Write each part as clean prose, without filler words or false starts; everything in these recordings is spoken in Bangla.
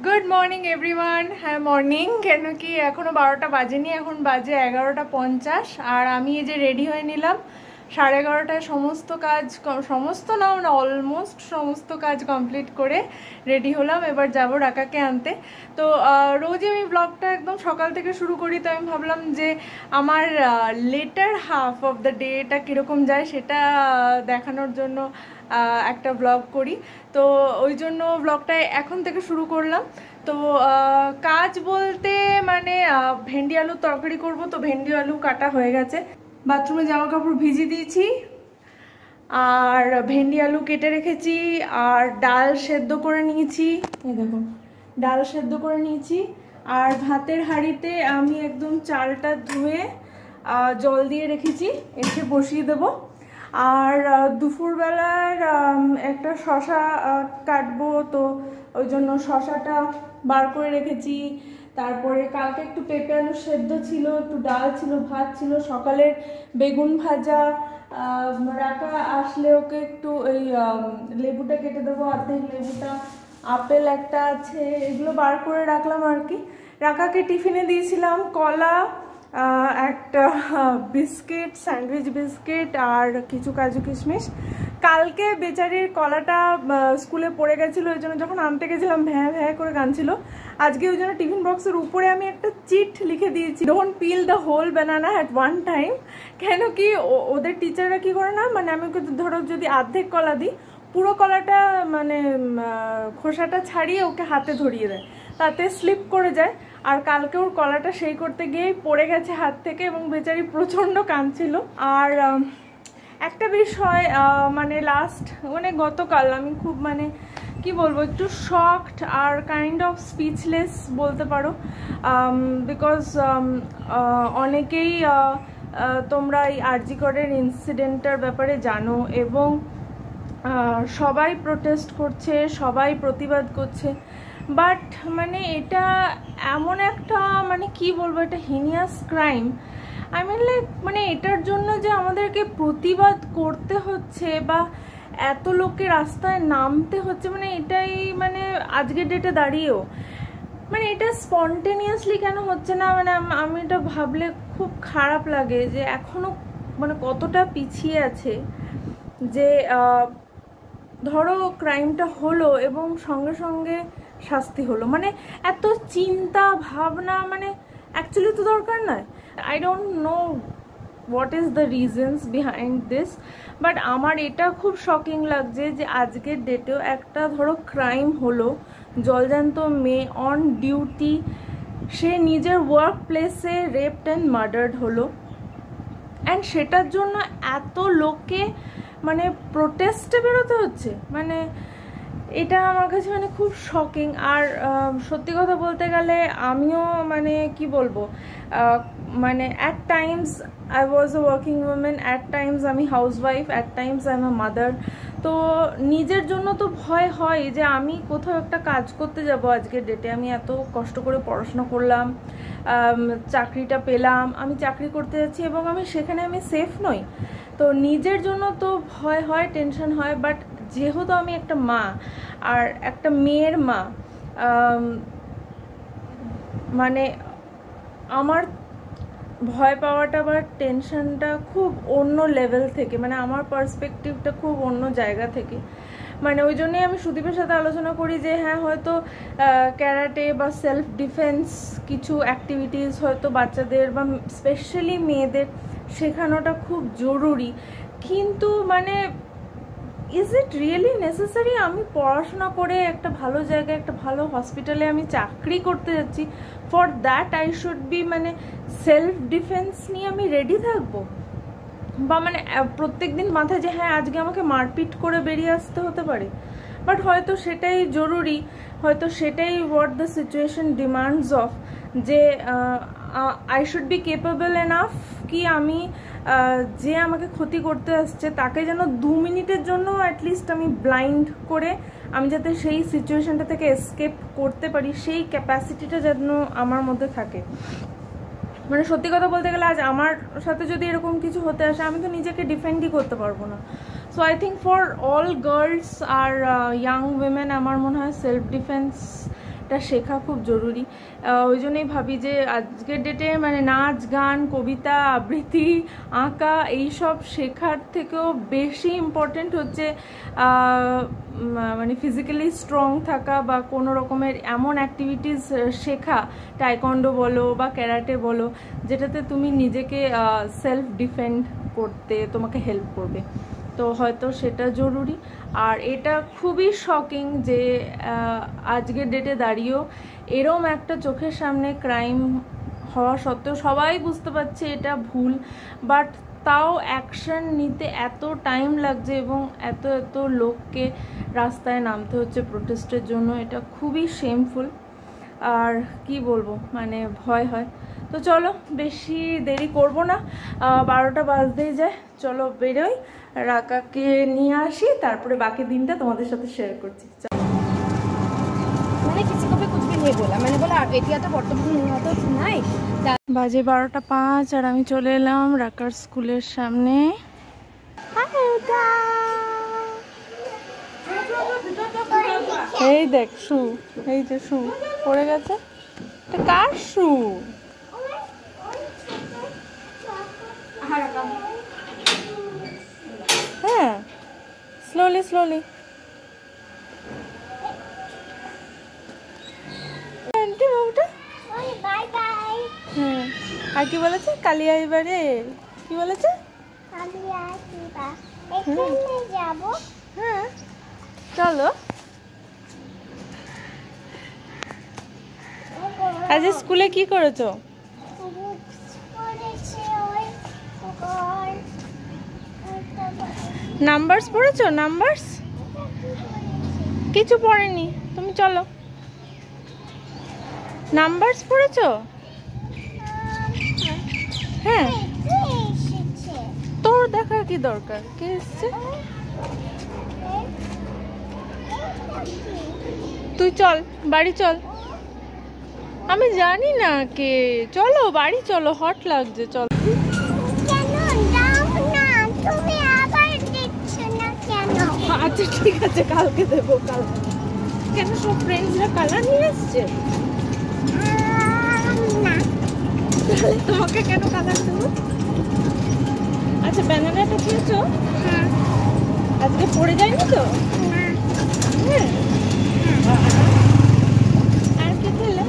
Good morning everyone. হ্যাঁ মর্নিং, কেন কি এখনও 12টা বাজেনি, এখন বাজে 11টা 50। আর আমি এই যে রেডি হয়ে নিলাম 11:30টায়। সমস্ত না মানে অলমোস্ট সমস্ত কাজ কমপ্লিট করে রেডি হলাম। এবার যাব রাকাকে আনতে। তো রোজই আমি ব্লগটা একদম সকাল থেকে শুরু করি, তো আমি ভাবলাম যে আমার letter half of the data কীরকম যায় সেটা দেখানোর জন্য একটা ব্লগ করি। তো ওই জন্য ব্লগটা এখন থেকে শুরু করলাম। তো কাজ বলতে মানে ভেন্ডি আলুর তরকারি করব, তো ভেন্ডি আলু কাটা হয়ে গেছে। বাথরুমে জামা কাপড় ভিজিয়ে দিয়েছি, আর ভেন্ডি আলু কেটে রেখেছি, আর ডাল সেদ্ধ করে নিয়েছি। এই দেখুন ডাল সেদ্ধ করে নিয়েছি। আর ভাতের হাঁড়িতে আমি একদম চালটা ধুয়ে জল দিয়ে রেখেছি, এসে বসিয়ে দেবো। আর দুপুরবেলার একটা শশা কাটবো, তো ওই জন্য শশাটা বার করে রেখেছি। তারপরে কালকে একটু পেঁপে আলু সেদ্ধ ছিল, একটু ডাল ছিল, ভাত ছিল, সকালের বেগুন ভাজা। রাকা আসলে ওকে একটু ওই লেবুটা কেটে দেবো, অর্ধেক লেবুটা, আপেল একটা আছে, এগুলো বার করে রাখলাম আর কি। রাকাকে টিফিনে দিয়েছিলাম কলা, একটা বিস্কিট, স্যান্ডউইচ বিস্কিট, আর কিছু কাজু কিশমিশ। কালকে বেচারির কলাটা স্কুলে পড়ে গেছিলো, ওই জন্য যখন আনতে গেছিলাম ভ্যাঁ ভ্যাঁ করে কাঁদছিল। আজকে ওই জন্য টিফিন বক্সের উপরে আমি একটা চিট লিখে দিয়েছি, don't peel the whole banana at one time. কেন কি ওদের টিচাররা কি করে না, মানে আমি ধরো যদি অর্ধেক কলা দিই, পুরো কলাটা মানে খোসাটা ছাড়িয়ে ওকে হাতে ধরিয়ে দেয়, তাতে স্লিপ করে যায়। আর কালকে ওর কলাটা সেই করতে গিয়েই পড়ে গেছে হাত থেকে, এবং বেচারি প্রচণ্ড কাঁদছিল। আর একটা বিষয় মানে গতকাল আমি খুব মানে কি বলবো, একটু shocked R kind of speechless বলতে পারো, বিকজ অনেকেই তোমরা এই আরজি করের ইনসিডেন্টটার ব্যাপারে জানো, এবং সবাই প্রোটেস্ট করছে, সবাই প্রতিবাদ করছে। বাট মানে এটা এমন একটা মানে কি বলবো, এটা heinous crime. I mean like মানে এটার জন্য যে আমাদেরকে প্রতিবাদ করতে হচ্ছে বা এত লোককে রাস্তায় নামতে হচ্ছে, মানে এটাই মানে আজকের ডেটে দাঁড়িয়েও মানে এটা স্পন্টেনিয়াসলি কেন হচ্ছে না, মানে আমি এটা ভাবলে খুব খারাপ লাগে যে এখনো মানে কতটা পিছিয়ে আছে। যে ধরো ক্রাইমটা হলো এবং সঙ্গে সঙ্গে শাস্তি হলো, মানে এত চিন্তা ভাবনা মানে অ্যাকচুয়ালি তো দরকার নয়। I don't know what is the reasons behind this, but আমার এটা খুব শকিং লাগছে যে আজকের ডেটেও একটা ধরো ক্রাইম হলো, জলজান্ত মেয়ে অন ডিউটি, সে নিজের ওয়ার্ক প্লেসে রেপড অ্যান্ড মার্ডার্ড হলো, অ্যান্ড সেটার জন্য এত লোককে মানে প্রোটেস্টে বেরোতে হচ্ছে। মানে এটা আমার কাছে মানে খুব শকিং। আর সত্যি কথা বলতে গেলে আমিও মানে কি বলবো, মানে at times I was a working women, at times আমি housewife, at times I am a mother. তো নিজের জন্য তো ভয় হয় যে আমি কোথাও একটা কাজ করতে যাব আজকের ডেটে, আমি এত কষ্ট করে পড়াশোনা করলাম, চাকরিটা পেলাম, আমি চাকরি করতে যাচ্ছি এবং সেখানে আমি সেফ নই। তো নিজের জন্য তো ভয় হয়, টেনশন হয়। বাট যেহেতু আমি একটা মা আর একটা মেয়ের মা, মানে আমার ভয় পাওয়াটা বা টেনশনটা খুব অন্য লেভেল থেকে, মানে আমার পার্সপেক্টিভটা খুব অন্য জায়গা থেকে। মানে ওই জন্যই আমি সুদীপের সাথে আলোচনা করি যে হ্যাঁ হয়তো ক্যারাটে বা সেলফ ডিফেন্স কিছু অ্যাক্টিভিটিস হয়তো বাচ্চাদের বা স্পেশালি মেয়েদের শেখানোটা খুব জরুরি, কিন্তু মানে ইজ ইট রিয়েলি নেসেসারি? আমি পড়াশোনা করে একটা ভালো জায়গায়, একটা ভালো হসপিটালে আমি চাকরি করতে যাচ্ছি, for that I should B মানে সেলফ ডিফেন্স নিয়ে আমি রেডি থাকবো? বা মানে প্রত্যেক দিন মাথায় যে হ্যাঁ আজকে আমাকে মারপিট করে বেরিয়ে আসতে হতে পারে? বাট হয়তো সেটাই জরুরি, হয়তো সেটাই what the situation demands of, যে I should be capable enough কি আমি যে আমাকে ক্ষতি করতে আসছে তাকে যেন 2 মিনিটের জন্য অ্যাটলিস্ট আমি ব্লাইন্ড করে আমি যাতে সেই সিচুয়েশনটা থেকে এসকেপ করতে পারি, সেই ক্যাপাসিটিটা যেন আমার মধ্যে থাকে। মানে সত্যি কথা বলতে গেলে আজ আমার সাথে যদি এরকম কিছু হতে আসে, আমি তো নিজেকে ডিফেন্ডই করতে পারবো না। So I think for all girls আর ইয়াং উইমেন আমার মনে হয় সেলফ ডিফেন্স এটা শেখা খুব জরুরি। ওই জন্যই ভাবি যে আজকের ডেটে মানে নাচ গান কবিতা আবৃত্তি আঁকা এইসব শেখার থেকেও বেশি ইম্পর্টেন্ট হচ্ছে মানে ফিজিক্যালি স্ট্রং থাকা বা কোনো রকমের এমন অ্যাক্টিভিটিস শেখা, টাইকন্ডো বলো বা ক্যারাটে বলো, যেটাতে তুমি নিজেকে সেলফ ডিফেন্ড করতে তোমাকে হেল্প করবে। তো হয়তো সেটা জরুরি। আর এটা খুবই শকিং যে আজকের ডেটে দাঁড়িয়েও এরম একটা চোখের সামনে ক্রাইম হওয়া সত্ত্বেও সবাই বুঝতে পারছে এটা ভুল, বাট তাও অ্যাকশন নিতে এত টাইম লাগছে এবং এত এত লোককে রাস্তায় নামতে হচ্ছে প্রোটেস্টের জন্য। এটা খুবই শেমফুল। আর কি বলবো, মানে ভয় হয়। তো চলো বেশি দেরি করব না, 12টা বাজতেই যায়, চলো বেরোই, রাকাকে নিয়ে আসি, তারপরে বাকি দিনটা তোমাদের সাথে শেয়ার করছি। মানে কিছু কবে कुछ भी नहीं बोला, मैंने बोला एटिया तो বর্তমানে हुआ तो नहीं। বাজে 12টা 5 আর আমি চলে এলাম রাকার স্কুলের সামনে। এই দেখ শু, এই যে শু পড়ে গেছে, এটা কার শু? হ্যাঁ, স্লোলি স্লোলি। হ্যাঁ, আর কি বলেছে? কালিয়া এবারে কি বলেছে? হ্যাঁ চলো। আজ স্কুলে কি করেছো? নাম্বারস পড়েছো? নাম্বারস কিছু পড়েনি, তুমি চলো। নাম্বারস পড়েছো? হ্যাঁ, তোর দেখার কি দরকার, কে এসছে? তুই চল, বাড়ি চল। আমি জানি না কে, চলো বাড়ি চলো, হট লাগছে, চল। আচ্ছা ঠিক আছে, কালকে দেবো। কালকে কেন, সব ফ্রেন্ডসরা কালার নিয়ে এসছে? তাহলে তোমাকে কেন কালার দেবো? আচ্ছা ব্যানানাটা খেয়েছো? আজকে পড়ে যায়নি তো? হ্যাঁ। আর কি খেলে?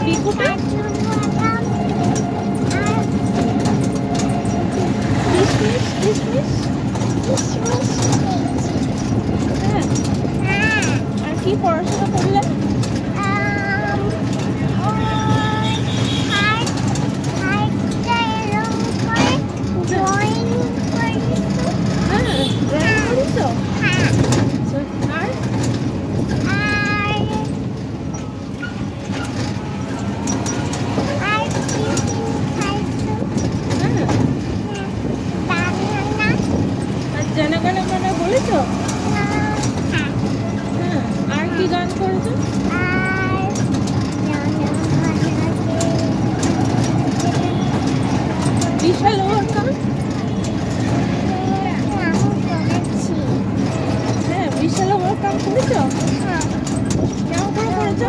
বিকুটা আর কি পড়াশোনা করলে? বলেছো? আর কি গান করেছো? বিশাল ওভারকাম। হ্যাঁ, বিশাল ওভারকাম করেছো? কেমন করে করেছো?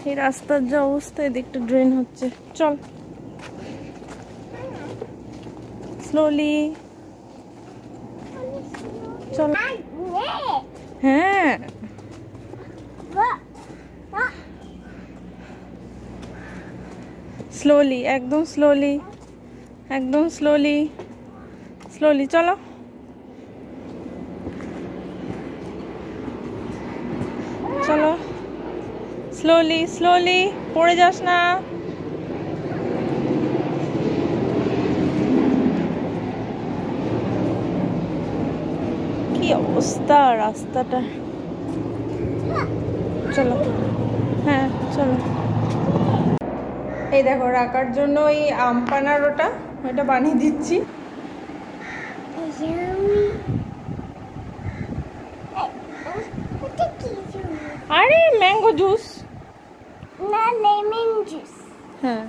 এই রাস্তার যা অবস্থা, এদিকটা ড্রেন হচ্ছে। চল স্লোলি চল। হ্যাঁ স্লোলি, একদম স্লোলি, একদম স্লোলি, স্লোলি চলো। চলো স্লোলি স্লোলি, পড়ে যাস না। কি অবস্থা রাস্তাটা। চলো, হ্যাঁ চলো। এই দেখো রাকার জন্য এই আম পানার ওটা বানিয়ে দিচ্ছি। আরে ম্যাঙ্গো জুস না, লেমন জুস। হ্যাঁ।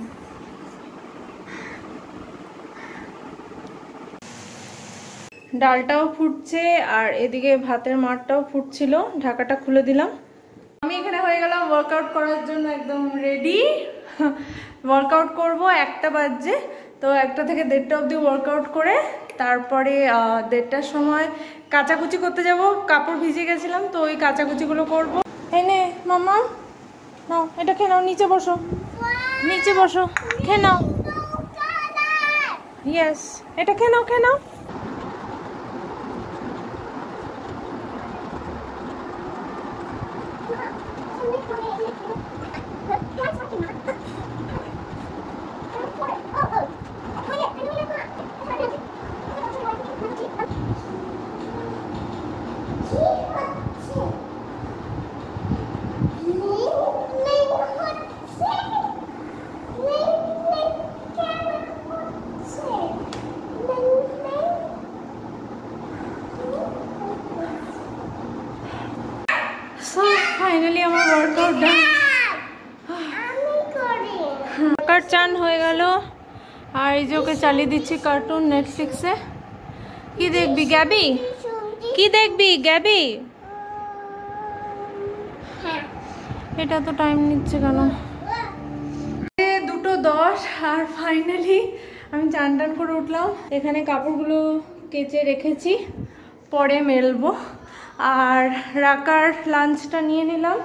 ডালটাও ফুটছে আর এদিকে ভাতের মাঠটাও ফুটছিল, ঢাকাটা খুলে দিলাম। আমি এখানে হয়ে গেলাম ওয়ার্কআউট করার জন্য একদম রেডি। ওয়ার্কআউট করব 1টা বাজে, তো 1টা থেকে 1:30 অবধি ওয়ার্কআউট করে তারপরে 1:30টার সময় কাচাকুচি করতে যাব। কাপড় ভিজে গেছিলাম, তো ওই কাচাকুচিগুলো করব। এনে মামা নাও, এটা খেয়ে নাও, নিচে বসো, নিচে বসো, খেয়ে নাও। ইয়েস, এটা খেয়ে নাও, খেয়ে নাও। ফাইনালি আমার ওয়ার্কআউট ডান। কার চান হয়ে গেল আর এই যে ওকে চালিয়ে দিচ্ছি কার্টুন নেটফ্লিক্সে। কি দেখবি গ্যাবি? কি দেখবি গ্যাবি? এটা তো টাইম নিচ্ছে কেন? 2:10 আর ফাইনালি আমি চান টান করে উঠলাম। এখানে কাপড়গুলো কেচে রেখেছি, পরে মেলবো। আর রাকার লাঞ্চটা নিয়ে নিলাম।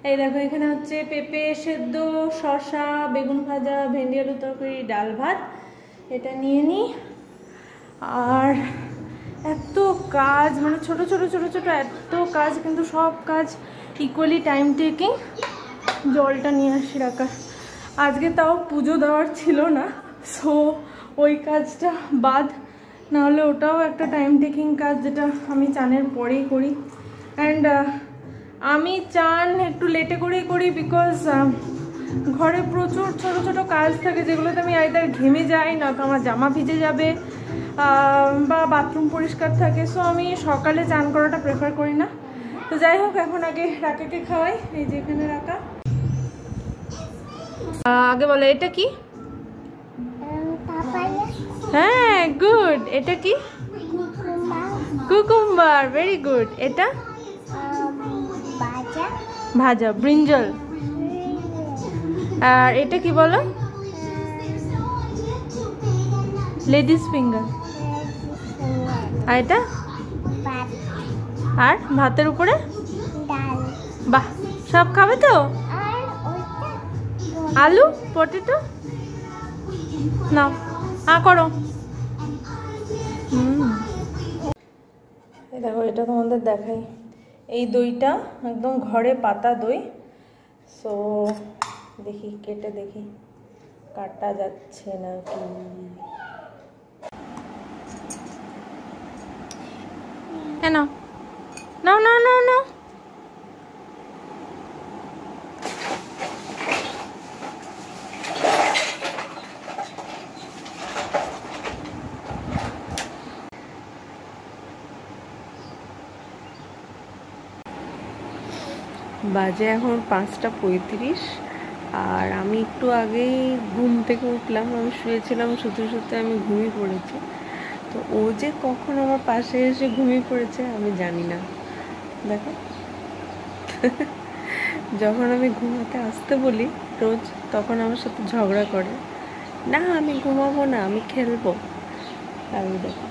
এই দেখো, এখানে হচ্ছে পেঁপে সেদ্ধ, শসা, বেগুন ভাজা, ভেন্ডি আলু তরকারি, ডাল ভাত। এটা নিয়ে নিই। আর এত কাজ, মানে ছোট ছোট ছোট ছোট এত কাজ, কিন্তু সব কাজ ইকুয়ালি টাইম টেকিং। জলটা নিয়ে আসি রাকার। আজকে তাও পুজো দেওয়ার ছিল না, সো ওই কাজটা বাদ, নাহলে ওটাও একটা টাইম টেকিং কাজ, যেটা আমি চানের পরেই করি। অ্যান্ড আমি চান একটু লেটে করেই করি, বিকজ ঘরে প্রচুর ছোট ছোট কাজ থাকে, যেগুলোতে আমি আইদার ঘেমে যাই, না তো আমার জামা ভিজে যাবে, বা বাথরুম পরিষ্কার থাকে। সো আমি সকালে চান করাটা প্রেফার করি না। তো যাই হোক, এখন আগে রাকাকে খাওয়াই। এই যে এখানে রাকা। আগে বলো, এটা কি? হ্যাঁ, গুড। এটা কি? Cucumber, very good. এটা ভাজা, ব্রিঞ্জল। আর এটা কি বলো? Ladies finger. আর এটা? আর ভাতের উপরে বাহ, সব খাবে তো? আলু, পটেটো নাও, করো। এই দেখো, এটা তোমাদের দেখাই। এই দইটা একদম ঘরে পাতা দই। সো দেখি, কেটে দেখি কাটা যাচ্ছে নাকি। নাও নাও নাও নাও নাও। বাজে এখন 5:35 আর আমি একটু আগেই ঘুম থেকে উঠলাম। আমি শুয়েছিলাম, শুতে শুতে আমি ঘুমিয়ে পড়েছি। তো ও যে কখন আমার পাশে এসে ঘুমিয়ে পড়েছে আমি জানি না। দেখো, যখন আমি ঘুমাতে আসতে বলি রোজ, তখন আমার সাথে ঝগড়া করে, না আমি ঘুমাবো না, আমি খেলবো। আমি দেখো,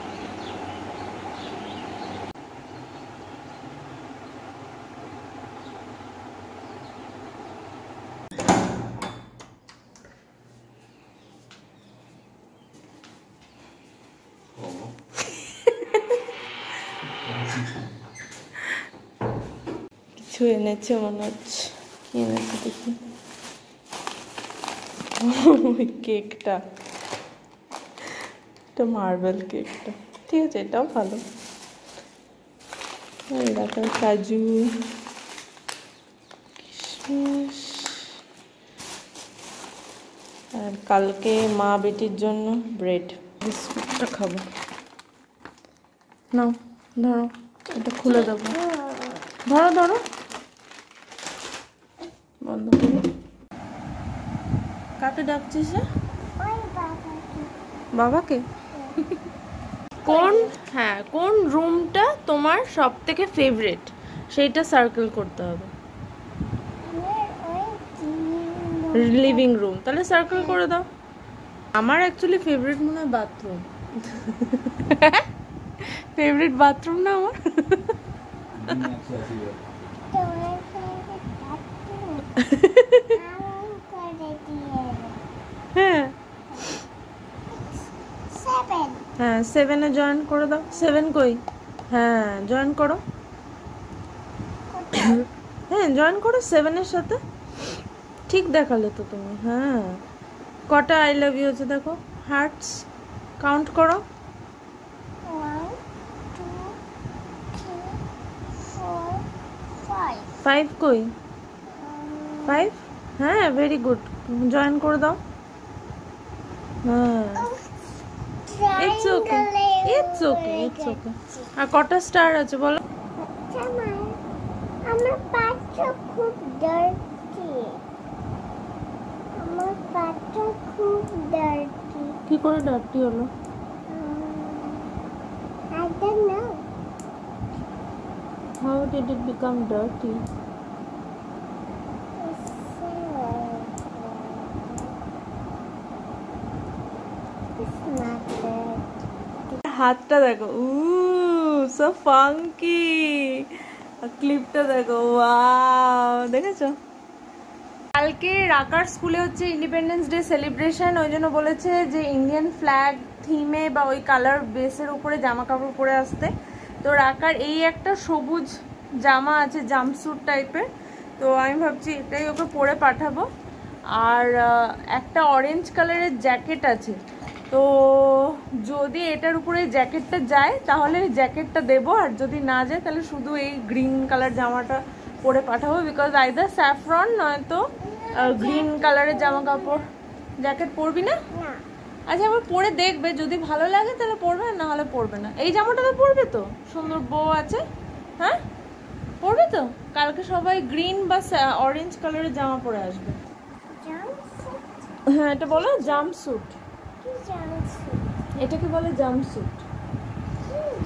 কিছু এনেছে মনে হচ্ছে। কি এনেছে দেখি। ওই কেকটা, এটা মার্বেল কেকটা, ঠিক আছে, এটাও ভালো। দেখো, কাজু, কিশমিশ। আর কালকে মা বেটির জন্য ব্রেড, বিস্কুটটা খাবো। নাও ধরো, এটা খুলে দেবো। ধরো ধরো, বন্ধ করি। কাকে ডাকছিস রে? বাবাকে? কোন রুমটা তোমার সব থেকে ফেভারিট সেইটা সার্কেল করতে হবে। লিভিং রুম, তাহলে সার্কেল করে দাও। আমার অ্যাকচুয়ালি ফেভারিট মনে হয় বাথরুম। ফেভারিট বাথরুম না আমার? হ্যাঁ হ্যাঁ 7-এ জয়েন করে দাও। 7 কই? হ্যাঁ জয়েন করো। হ্যাঁ জয়েন করো 7-এর সাথে। ঠিক দেখালে তো তুমি। হ্যাঁ কটা আই লাভ ইউ আছে দেখো, হার্টস কাউন্ট করো। 5 কই? 5? হ্যাঁ ভেরি গুড, জয়েন করে দাও। হ্যাঁ it's okay, it's okay, it's okay. আর কটা স্টার আছে বলো? আমার পাটা খুব ডার্টি, আমার পাটা খুব ডার্টি। কি করে ডার্টি হলো? I don't know. How did it become dirty? It's not dirty. হাতটা দেখো, সো ফাঙ্কি। ক্লিপটা দেখো, ওয়াও, দেখেছো? কালকে রাকার স্কুলে হচ্ছে ইন্ডিপেন্ডেন্স ডে সেলিব্রেশন, ওই জন্য বলেছে যে ইন্ডিয়ান ফ্ল্যাগ থিমে বা ওই কালার বেসের উপরে জামা কাপড় পরে আসতে। তো রাকার এই একটা সবুজ জামা আছে, জাম্পস্যুট টাইপের, তো আমি ভাবছি এটাই ওকে পরে পাঠাবো। আর একটা অরেঞ্জ কালারের জ্যাকেট আছে, তো যদি এটার উপরে জ্যাকেটটা যায় তাহলে জ্যাকেটটা দেবো, আর যদি না যায় তাহলে শুধু এই গ্রিন কালার জামাটা পরে পাঠাবো। বিকজ আইদার স্যাফরন নয়তো গ্রিন কালারের জামা কাপড়। জ্যাকেট পরবি না? আচ্ছা আবার পরে দেখবে, যদি ভালো লাগে তাহলে পরবে, না হলে পরবে না। এই জামাটা তো পরবে তো, সুন্দর বউ আছে। হ্যাঁ পরবে তো? কালকে সবাই গ্রিন বা অরেঞ্জ কালারের জামা পরে আসবে। হ্যাঁ এটা বলো জাম্পস্যুট। এটাকে বলে জাম্পস্যুট।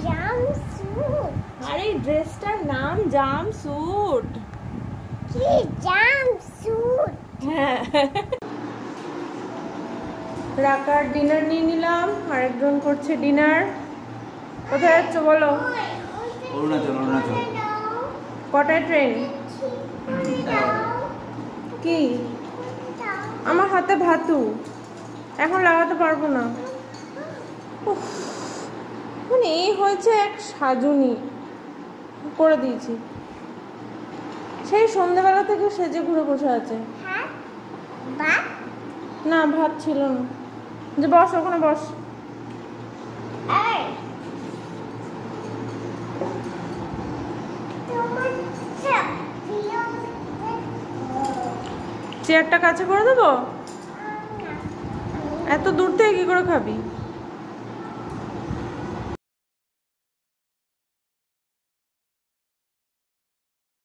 জাম্পস্যুট? আরে ড্রেসটার নাম জাম্পস্যুট। কি জাম্পস্যুট? হ্যাঁ রাকার ডিনার নিয়ে নিলাম, আরেকজন করছে ডিনার। কোথায় যাচ্ছ বলো? অরুণাচল। অরুণাচল কটায় ট্রেন? কি? আমার হাতে ভাতু, এখন লাগাতে পারবো না। উফ, মানে এই হয়েছে এক সাজুনি করে দিয়েছি, সেই সন্ধ্যাবেলা থেকে সেজে ঘুরে বসে আছে। হ্যাঁ বাট না ভাত ছিল না। যে বস ওখানে বস। এই তোমার চেয়ারটা কাছে করে দেবো? এত দূর থেকে কি করে খাবি?